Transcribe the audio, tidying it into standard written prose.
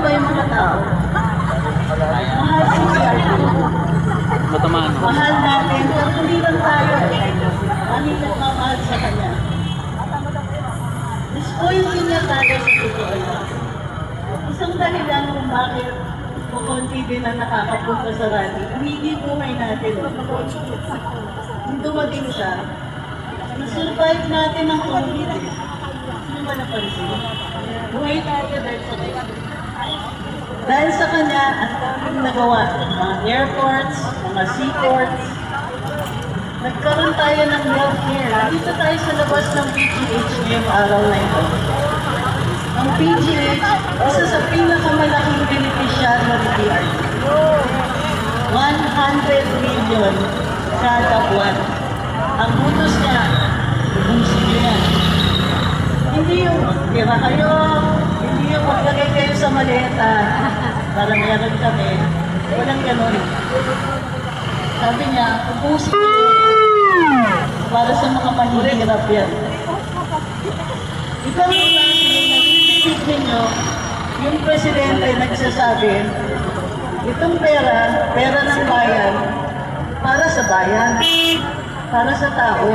ba yung mga tao? Mahal si PRRD. Mahal natin, pero hindi lang tayo. Kami nagmamahal sa kanya. Disappointing niya tayo sa totoo. Isang dahilan kung bakit kukunti din na nakakapunta sa rally, hindi buhay natin. Kung dumating siya, nasurvive natin ang COVID. Sino ba napansin? Buhay tayo dahil sa kanya. Dahil sa kanya, ang daming nagawa. Mga airports, mga seaports. Nagkaroon tayo ng healthcare. Dito tayo sa labas ng PGH ngayong araw na ito. Ang PGH, isa sa pinakamalaking beneficiaryo ng PRRD. 100 million kada buwan. Ang utos niya, ibusin niyo yan. Hindi yung tira kayo, hindi yung maglagay kayo sa maleta para meron kami. Walang ganun. Sabi niya, ubusin niyo para sa mga mahihirap yan. Ikaw yung narinig ninyo, yung presidente nagsasabi, itong pera ng bayan, para sa bayan, para sa tao.